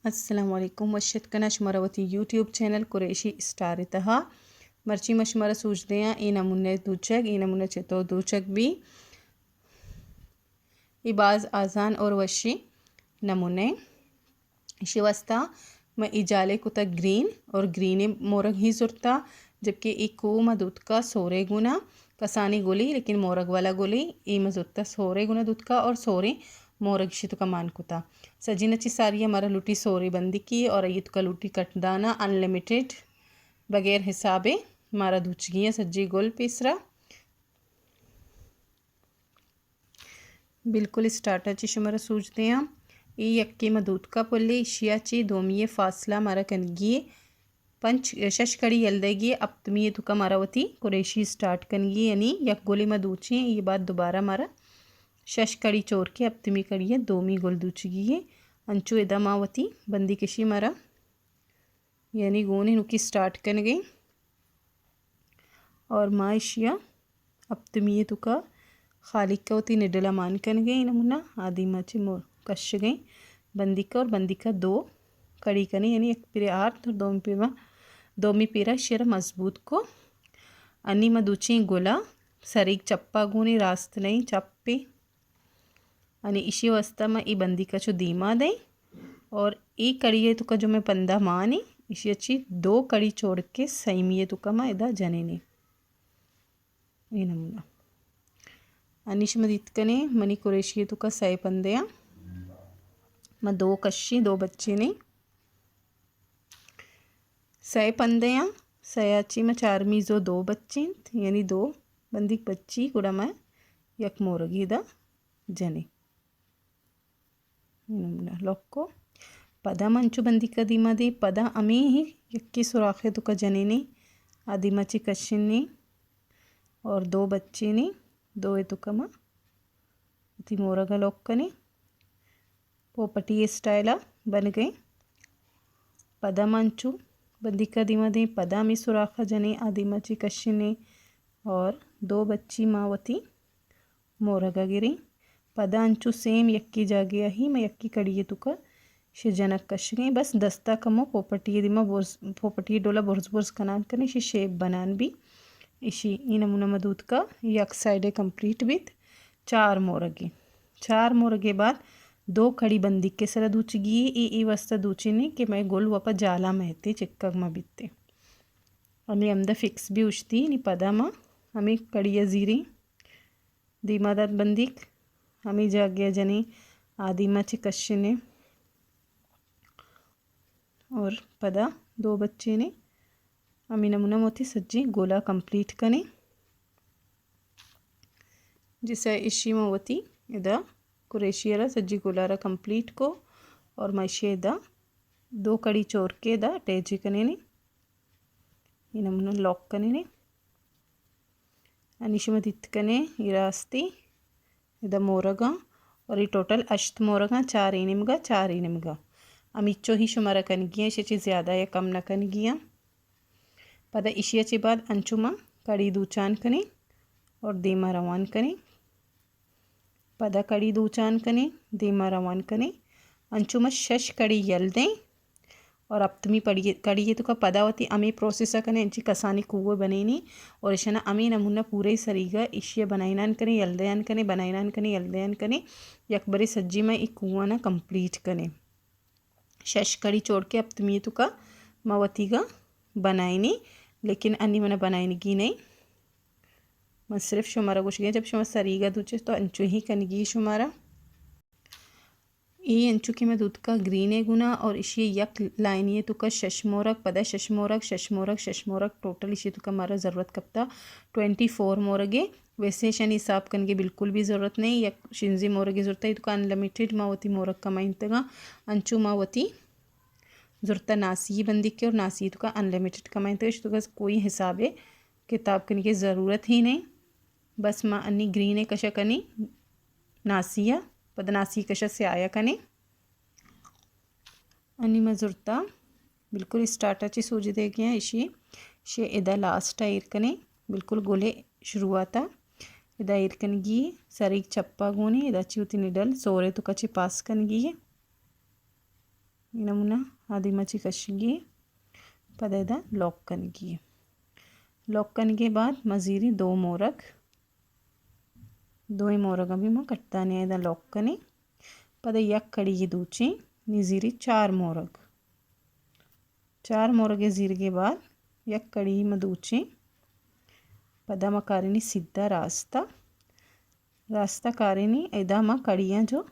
अस्सलामुअलैकुम वशतकना शुमरवती YouTube channel Qureshi star तहा मर्ची मशमरा सूचदे ई नमूने दूचक ई नमूने चतो दूचक भी इबाज आज़ान और वशी नमूने शिवस्ता मैं इजाले कुता ग्रीन और ग्रीन मोरग ही जुरता जबकि इको मदुत का सोरे गुना कसानी गोली लेकिन मोरग वाला गोली ई मजुरता सोरे गुना दूध का और सोरे मोरग शितु का मान कुता सजीनची सारी हमारा लुटी सोरी बंदी की और ईद का लुटी कटदाना अनलिमिटेड बगैर हिसाबे हमारा दूचगी सज्जी गोल पीसरा बिल्कुल स्टार्टर शुमरा सूझते हैं ई यक्की मदूद का पुल्ली शियाची दोमिये फासला मारा कनगी पंच शश कड़ी यल्देगी अब तुमिये तुका मारावती कुरेशी स्टार्ट कनगी यानी यक गोली मदूची ये बात दोबारा मारा शश कड़ी चोर के अब तुमी कड़ी है दोमी गोल दूचगी है अंचु इदा मावती बंदी किशी मारा यानी गोने नुकी स्टार्ट कन गई और माशिया अब तुमिये तुका खालिक का होती निडला मान कन गई नमूना आदि माची मोर कश गई बंदी का और बंदी का दो कड़ी कनी यानी एक पिरे आर्थ और दोमी पीरा शिर मजबूत को अन्नी मदूची गोला सरीक चप्पा गुनी रास्त नहीं चप्पे अनि इसी वस्ता में ई बंदी का जो दीमा दे और ई कड़ी है तो का जो मैं पंदा मानी इसी अच्छी दो कड़ी छोड़ के सही है तो का मैं इदा जने ने ये नमूना अनिश मदीतकने मनी कुरेशी तो का सही पंदया मैं दो कशी दो बच्चे ने सही पंदया सयाची में चार मीज़ो दो बच्चे यानी दो बंदी बच्ची गुड़ा मैं यक मोरगी दा जने नमूना लोको पदा मंचु बंदी का दीमा दे पदा अमी ही यक्की सुराखे तो का जने ने आदिमाची कशिन ने और दो बच्चे ने दो तो कमा ती मोरगा लोकने पोपटी स्टाइला बन गए पदा मंचु बंदी का दीमा दे पदा में सुराखा जने आदिमाची कशिने और दो बच्ची मावती मोरगा गिरी पदा अंचु सेम यक्की जागे ही मैं यक्की कड़िए तुका शिजनक कश गई बस दस्ता कमो पोपटी दिमा पोपटी डोला बुर्ज बुर्ज कनान कने शि शेप बनान भी इसी ई नमूना मदूद का यक साइडे कंप्लीट विथ चार मोरगे बाद दो खड़ी बंदी के सरा दूचगी ई वस्ता दूची ने कि मैं गोल वापा जाला महते चिक्कग में बीतते अमी अमदा फिक्स भी उछती नी पदा मा हमें कड़िया जीरी दीमादार बंदिक हमें जाग्या जने आदिमा चिकशने और पदा दो बच्चे ने अमी नमूना मोती सज्जी गोला कंप्लीट कने जिसे इशी मोती इदा कुरेशियरा सज्जी गोलारा कंप्लीट को और मैशे दा दो कड़ी चोर के दा अटैची कने ने ये नमूना लॉक कने ने अनिशमत इतकने इरास्ती इदा मोरगा और ये टोटल अश्त मोरगा चार इनिमगा अमिच्चो ही शुमारा कन गिया इसी ज़्यादा या कम न कन गिया पदा इशियाची बाद अंचुमा कड़ी दूचान कने और दीमा रवान कने पदा कड़ी दूचान कने दीमा रवान कने अंचुमा शश कड़ी यल दें और अब तुम्हें पढ़िए कड़ी तो का पदावती अमी प्रोसेस कने इंची कसानी कुवे बनेनी और इशना अमी नमूना पूरे सरीगा इशिया बनाइनान कने यलदयान कने बनाइनान कने यलदयान कने यकबरी सज्जी में एक कुआ ना कंप्लीट कने शश कड़ी छोड़ के अब तुम्हें तो का मवतीगा बनाइनी लेकिन अन्नी मना बनाइनी की नहीं मैं सिर्फ शुमारा कुछ गया जब शुमारा सरीगा दूचे तो अंचु ही कनगी शुमारा ये अंचु की मैं दूध का ग्रीन है गुना और इसी यक लाइन ये तो का शशमोरक पदा शशमोरक टोटल इसी तो का हमारा ज़रूरत कपता 24 मोरगे वैसे शन हिसाब कन के बिल्कुल भी ज़रूरत नहीं यक शिंजी मोरगे ज़रूरत है तो का अनलिमिटेड मावती मोरक का माइंतगा अंचु मावती ज़रूरत नासी बंदी के और नासी तो का अनलिमिटेड का माइंतगा तो का कोई हिसाब है किताब कन की ज़रूरत ही नहीं बस माँ अन्नी ग्रीन है कशा कनी नासिया पदनासी कशा से आया कने अन्नी मजुरता बिल्कुल स्टार्टाची सूजी दे गया इशी शे इदा लास्ट आयर कने बिल्कुल गोले शुरुआता इदा आयर कनगी सरीक चप्पा गोने इदा चूती निडल सोरे तो कची पास कनगी ಈ ನಮೂನ ಆದಿ ಮಚ್ಚಿ कशेंगे पदा इदा लॉक करेंगे। लॉक करने के बाद मज़ीरी 2 मोरग 2 मोरग अभी मैं कट्टाने इदा लॉक करें पदा यक कड़ी दूची निज़ीरी 4 मोरग 4 मोरग ज़ीर के बाद यक कड़ी में दूची पदा मा कारिनी सीधा रास्ता रास्ता कारिनी इदा मा कड़ियाँ जो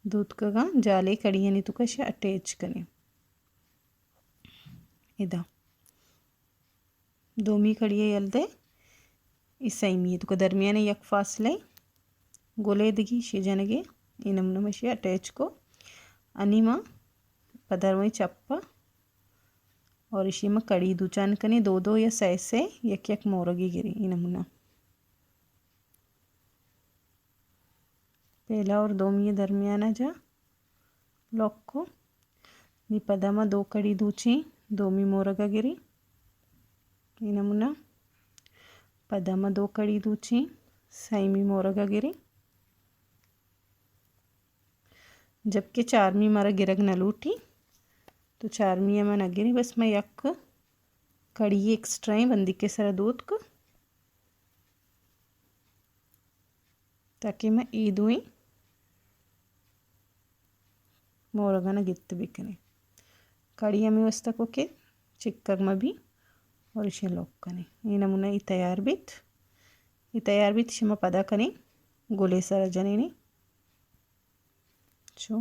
दूध का जाले कड़ियाँ नहीं तो कशे अटैच करें इदा दोमी कड़ियाँ यलदे इस सैमी तो दरमियाने यक फासले गोले दिगी शिजनगे इन नमूने में शे अटैच को अनिमा पदर में चप्पा और इसी में कड़ी दूचान कने 2-2 या सैसे यक यक मोरगी गिरी इन नमूना पहला और दोमी दरमियाना जा लॉक को नी पदा में 2 कड़ी दूची दोमी मोरगा गिरी ಈ ನಮೂನ ಪದಮ 2 कड़ी दूची सैमी मोरगा गिरी जबकि 4वीं मारा गिरग न लूटी तो 4वीं में न गिरी बस मैं यक कड़ी एक्स्ट्रा ही बंदी के सरा दूध को ताकि मैं ई दूँ मोरगा न गित्त बिकने कड़ी में वस्ता को के चिक्कग में भी और इसे लॉक करें ये नमूना ये तैयार बीत शमा पदा करें गोले सारा जने ने छो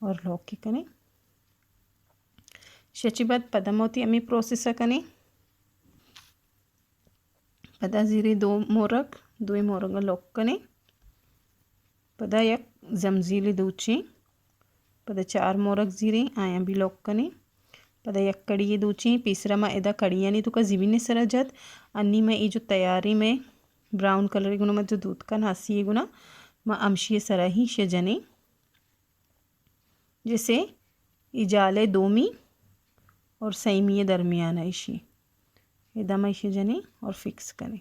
और लॉक की करें शची बाद पदा मोती अमी प्रोसेस करें पदा जीरे 2 मोरग लॉक करें पदा यक जमजीली दूची पदा 4 मोरग जीरे आया भी लॉक कने पदा यक कड़ी दूची तीसरा में इदा कड़ियाँ नहीं तो का जीविने सरा जत अन्नी में ये जो तैयारी में ब्राउन कलर गुना में जो दूध का नासी गुना में अमशी सरा ही शजने जैसे इजाले दोमी और सैमी दरमियान इशी इदा में इशी जने और फिक्स कने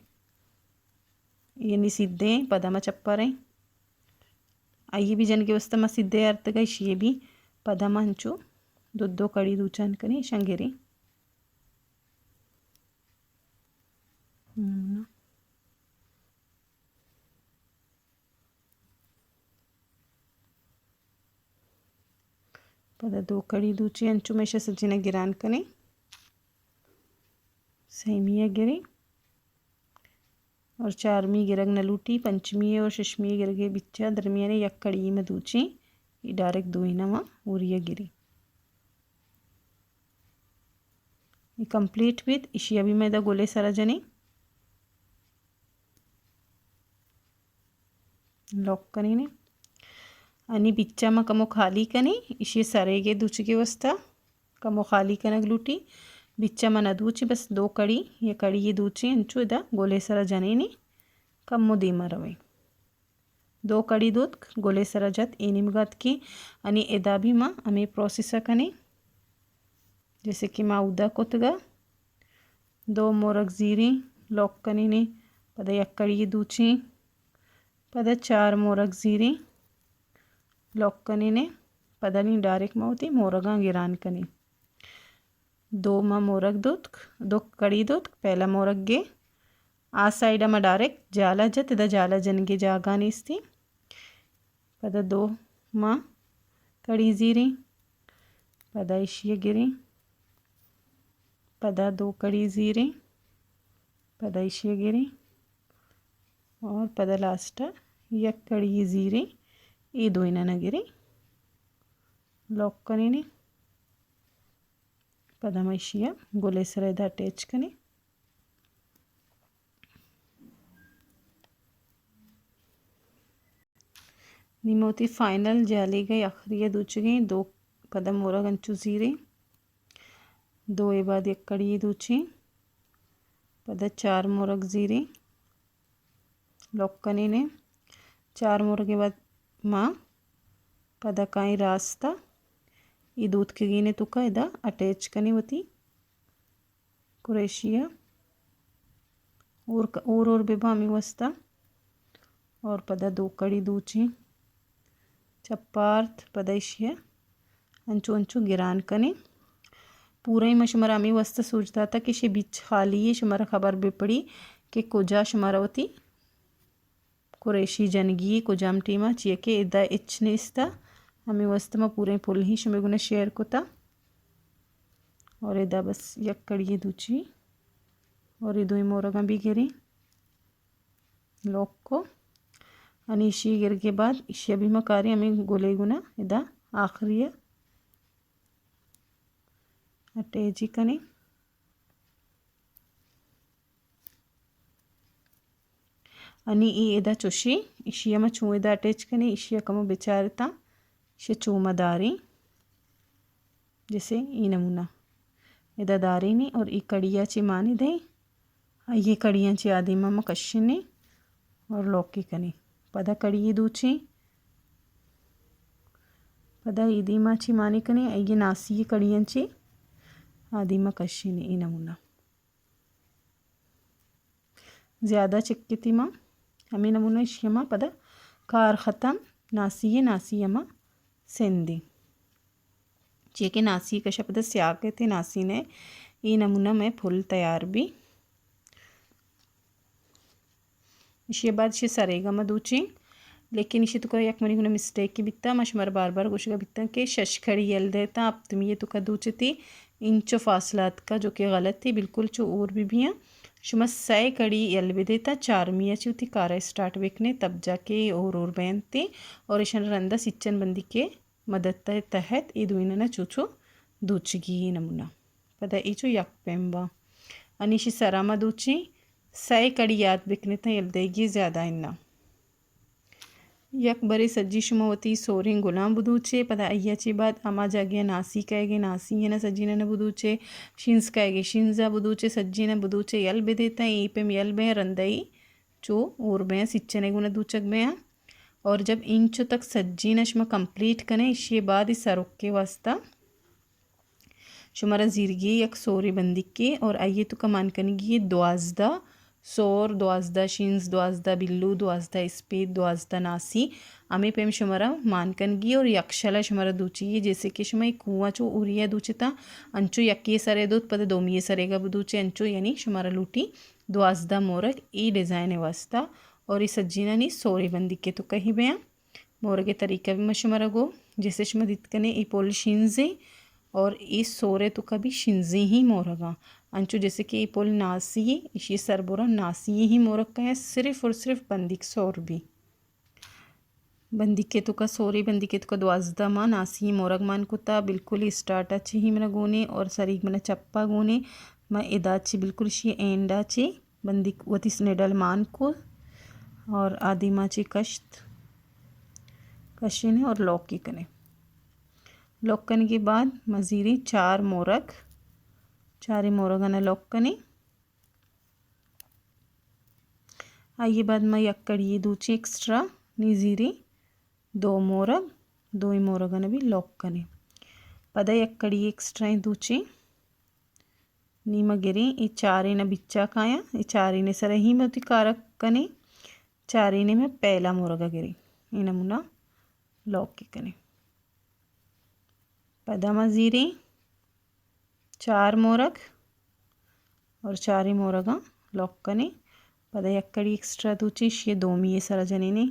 ये नहीं सीधे पदा में चप्पा रहे आइए भी जन के वस्ता में सीधे अर्थ का ये भी पदा मंचो 2 कड़ी दूचान करें शंगेरी पदा 2 कड़ी दूची अंचु में सजिना गिरान करें सैमिया गिरी और 4वीं गिरग न लूटी 5वीं और 6वीं गिरगे बिच्चा दरमियाने यक कड़ी में दूची ये डायरेक्ट 2 ही नवा उरिया गिरी ये कंप्लीट विथ इशी अभी मैं गोले सारा जने लॉक करें ने आणि बिच्चा में कमो खाली कने इशी सरेगे दूची के वस्ता कमो खाली कनक लूटी बिच्चा मन दूची बस 2 कड़ी ये कड़ी ये दूची अंचु इदा गोले सरा जने ने कम्मो दी मरवे 2 कड़ी दूध गोले सरा जत एनिमगत की अनि इदा भी माँ हमें प्रोसेस कने जैसे कि माँ उदा कोतगा 2 मोरग जीरी लॉक कने ने पदा यक कड़ी ये दूची पदा 4 मोरग जीरी लॉक कने ने पदा नहीं डायरेक्ट माँ होती मोरगा गिरान कने 2 माँ मोरग दूध 2 कड़ी दूध पहला मोरग गे आ साइड में डायरेक्ट जाला जत इदा जाला जन गे जागा निस्ती पदा 2 माँ कड़ी जीरी पदा इशिया गिरी पदा 2 कड़ी जीरी पदा इशिया गिरी और पदा लास्ट यक कड़ी जीरी ये 2 इना गिरी लॉक करें ने पदमशिया गोले सर इदा अटैच कने निमोती फाइनल जाली गई आखिरी दूची गई 2 पदम मोरग अंचु जीरे 2 ए बाद 1 कड़ी दूची पदा 4 मोरग जीरे लॉक कने ने 4 मोरग के बाद माँ पदा काई रास्ता ये दूध के गीने तुका इदा अटैच कनी होती कुरेशिया और बेबा आमी वस्ता और पदा दो कड़ी दूची चप्पार्थ पदा इशिया अंचु अंचु गिरान कने पूरा ही शुमारा आमी वस्ता सोचता था कि शे बीच खाली है शुमारा खबर बेपड़ी कि कुजा शुमारावती कुरेशी जनगी कुजाम टीमा चिए के इदा इच्छने इस्ता आमी वस्ता में पूरे पुल ही शुमेगुना शेयर कोता और इदा बस यक कड़ी दूची और ये दो मोरगा भी गिरी लॉक को आणि इशी गिर के बाद इशी अभी मकारी हमें गोले गुना इदा आखिरी अटैची कने आणि ई इदा चुशी इशी हम चू इदा अटैच कने इशी कम बेचारता इशी चूमा दारी जैसे ई नमूना इदा दारी नहीं और ई कड़िया ची मानी दे ये कड़ियाँ ची आदि मामा कश्यने और लौकी कने पदा कड़ी दूची पदा ईदी मा ची मानी कने ये नासी ये कड़ियाँ ची आदि मा कश्यने ई नमूना ज़्यादा चिक्की माँ हमें नमूना इश्यमा पदा कार ख़त्म नासी यमा सेंदी चे के नासी कशा पदा स्याग के थे नासी ने ये नमूना में फुल तैयार भी इसी बाद इसे सरेगा मदूची लेकिन इसे तुका यक मनी गुना मिस्टेक की बित्ता मशमर बार बार गुशगा बित्ता के शशखड़ी यल देता अब तुम ये तुका दूचती इंचो फासलात का जो कि गलत थी बिल्कुल चो और भी हैं शुमा सै कड़ी यल भी देता 4 मिया चूती कारा स्टार्ट वेकने तब जाके और बैन थे और इशन रंदा सिच्चन बंदी के मदद तहत ये दुइना चूचो दूचगी नमूना पता इचो यक पेम्बा अनिशी सरामा दूची सै कड़ी याद बिकने था यल देगी ज़्यादा इन्ना यक बरे सज्जी शुमावती सोरें गुलाम बुदूचे पता अय्याची बाद अमा जागिया नासी कहेगे नासी है ना सज्जी ने बुदूचे शिंस कहेगे शिंजा बुदूचे सज्जी ने बुदूचे यल बे देता है पे यल बे रंदई चो और बे सिच्चने गुना दूचक बे और जब इंचो तक सज्जी नशमा कंप्लीट कने इसके बाद इस सरुक के वास्ता शुमारा जीरगी यक सोरे बंदी के और आइए तो कमान कनेगी द्वाजदा सोर द्वाजदा शिंस द्वाजदा बिल्लू द्वाजदा स्पीड द्वाजदा नासी आमे पेम शुमारा मानकनगी और यक्षला शुमारा दूची जैसे कि शुमा एक कुआं चो उरिया दूचता अंचो यक्की सरे दूत पद दोमिये सरेगा बुदूचे अंचो यानी शुमारा लूटी द्वाजदा मोरक ई डिज़ाइन वास्ता और इस सज्जीना नी सोरे बंदी के तो कहीं बया मोर के तरीका भी मशुमारा गो जैसे शुमा दित कने ई पोल शिंजे और इस सोरे तो कभी शिंजे ही मोरगा अंचु जैसे कि पोल नासी इसी सरबोरा नासी ही मोरक का है सिर्फ और सिर्फ बंदिक सौर भी बंदी के तो का सोरी बंदी के तो का द्वाजदा माँ नासी मोरग मान कुता बिल्कुल ही स्टार्ट अच्छी ही मेरा गोने और सरीग मना चप्पा गोने मैं इदाची बिल्कुल शी एंडाची बंदी वतिस नेडल मान को और आदि माची कश्त कशिने और लौकी कने लॉक करने के बाद मज़ीरी 4 मोरग 4 मोरगना लॉक कने आइए बाद में यक्कड़ी दूची एक्स्ट्रा निजीरी 2 मोरग 2 मोरगना भी लॉक कने पदा यक्कड़ी एक्स्ट्रा दूची नीमा गिरी ये 4 न बिच्चा काया ये 4 ने सर ही में कारक कने 4 ने में पहला मोरगा गिरी ये नमूना लॉक के कने पदा मज़ीरी 4 मोरग और 4 मोरगा लॉक कने पदा यक्कड़ी एक्स्ट्रा दूची ये 2 मिये सरा जनेने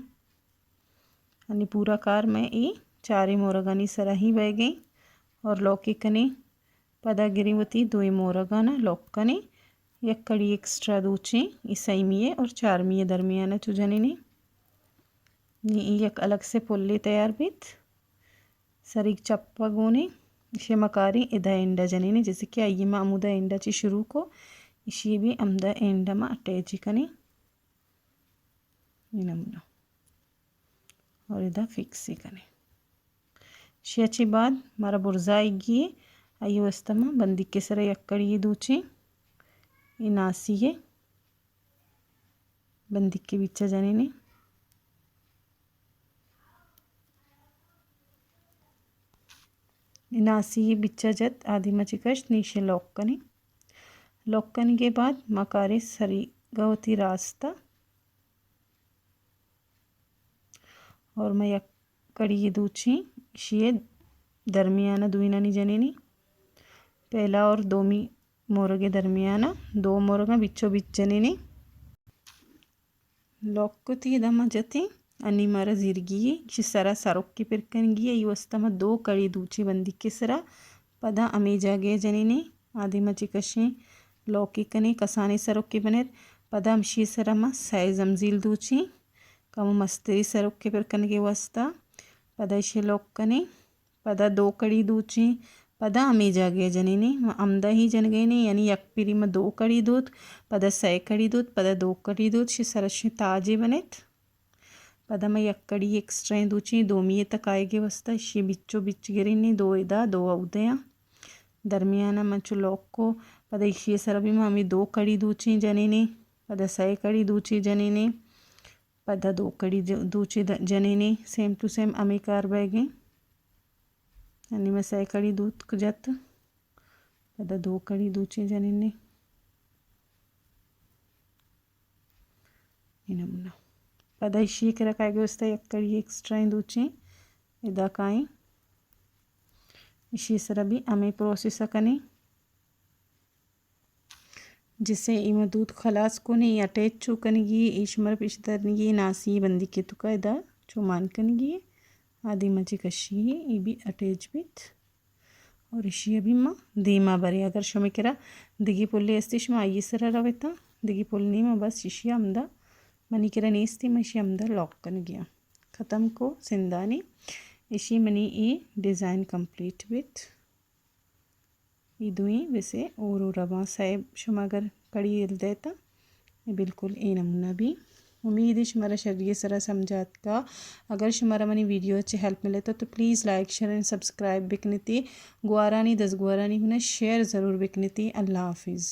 अनि पूरा कार में ये 4 मोरगानी सरा ही बह गई और लॉक कने पदा गिरी होती 2 मोरगा ना लॉक कने यक्कड़ी एक्स्ट्रा दूची ये 6 मिये और 4 मिये दरमियाना चुजनेने यक अलग से पुल्ली तैयार बीत सरीक चप्पा गोने इसे मकारी इदा एंडा जनेने जैसे कि आइए में अमुदा एंडा ची शुरू को इसी भी अमुदा एंडा में अटैची कने ये नमूना और इदा फिक्स ही कने अच्छी बाद हमारा बुर्जा आएगी आइए वस्ता में बंदी के सर यक्कड़ी दूची ये नासी है बंदी के बिच्चा जनेने नासी बिच्चा जत आदि मची कश नीचे लॉक कने के बाद मकारे सरी गावती रास्ता और मैं एक कड़ी दूची शिये दरमियाना दुईनानी जनीनी पहला और दोमी मोरगे दरमियाना दो मोरगा बिच्चो बिच जनीनी लॉक्कुती दमा जती अन्नी मरा जिरगी शिसरा सरोक्की पिरकनगी इवस्तमा दो कड़ी दूची बंदी किसरा पदा अमीजागे जनीनी आदिमची कशी लौकी कनी कसानी सरोक्की बनेर पदा अमशी सरमा साइज अमजील दूची कम मस्तरी सरोक्की पिरकनगे वस्ता पदा इशे लोक्कनी पदा दो कड़ी दूची पदा अमीजागे जनीनी अमदा ही जनगेनी यानी यक पिरी में दो कड़ी दूध पदा सै कड़ी दूध पदा दो कड़ी दूध शि सरशी ताजे बनेत पदा मैं यक कड़ी एक्स्ट्रा दूची दोमिये तक आएगे वस्ता शि बिच्चो बिच गिरिनी दो इदा दो उदया दरमियाना मंचु लोक्को पदा इशे सरबी में अमी दो कड़ी दूची जनीनी पदा सै कड़ी दूची जनीनी पदा दो कड़ी दूची जनीनी सेम टू सेम अमी कार बैगे यानी मैं सै कड़ी दूध जत पदा दो कड़ी दूची जनीनी नमूना पदा इशी के रखाएगे वस्ता एक कड़ी एक्स्ट्रा दूची इदा काई इशी सरबी अमी प्रोसेस कनी जिसे इमा दूध खलास कोनी अटैच चुकनगी ईशमर पिछतरनगी नासी बंदी के तुका इदा चुमान कनगी आदि मची कशी इबी अटैच बित और इशी अभी माँ दीमा बरे अगर शमिकरा दिगी पुल्ली अस्तिश मा आई सरा रवेता दिगी पुल्ली में बस इशी अमदा मनी करा नीस्ती मशी अमदा लॉक कन गया ख़त्म को सिंदानी इशी मनी ई डिज़ाइन कंप्लीट विथ इदुई वैसे और रवा साहेब शुमागर कड़ी देता बिल्कुल ए नमूना भी उम्मीद है शुमारा शरीय सरा समझात का अगर शुमारा मनी वीडियो अच्छे हेल्प मिले तो please like share and subscribe बिकनीति गुआरानी 10 गुआरानी होना शेयर ज़रूर बिकनीति अल्लाह हाफिज़।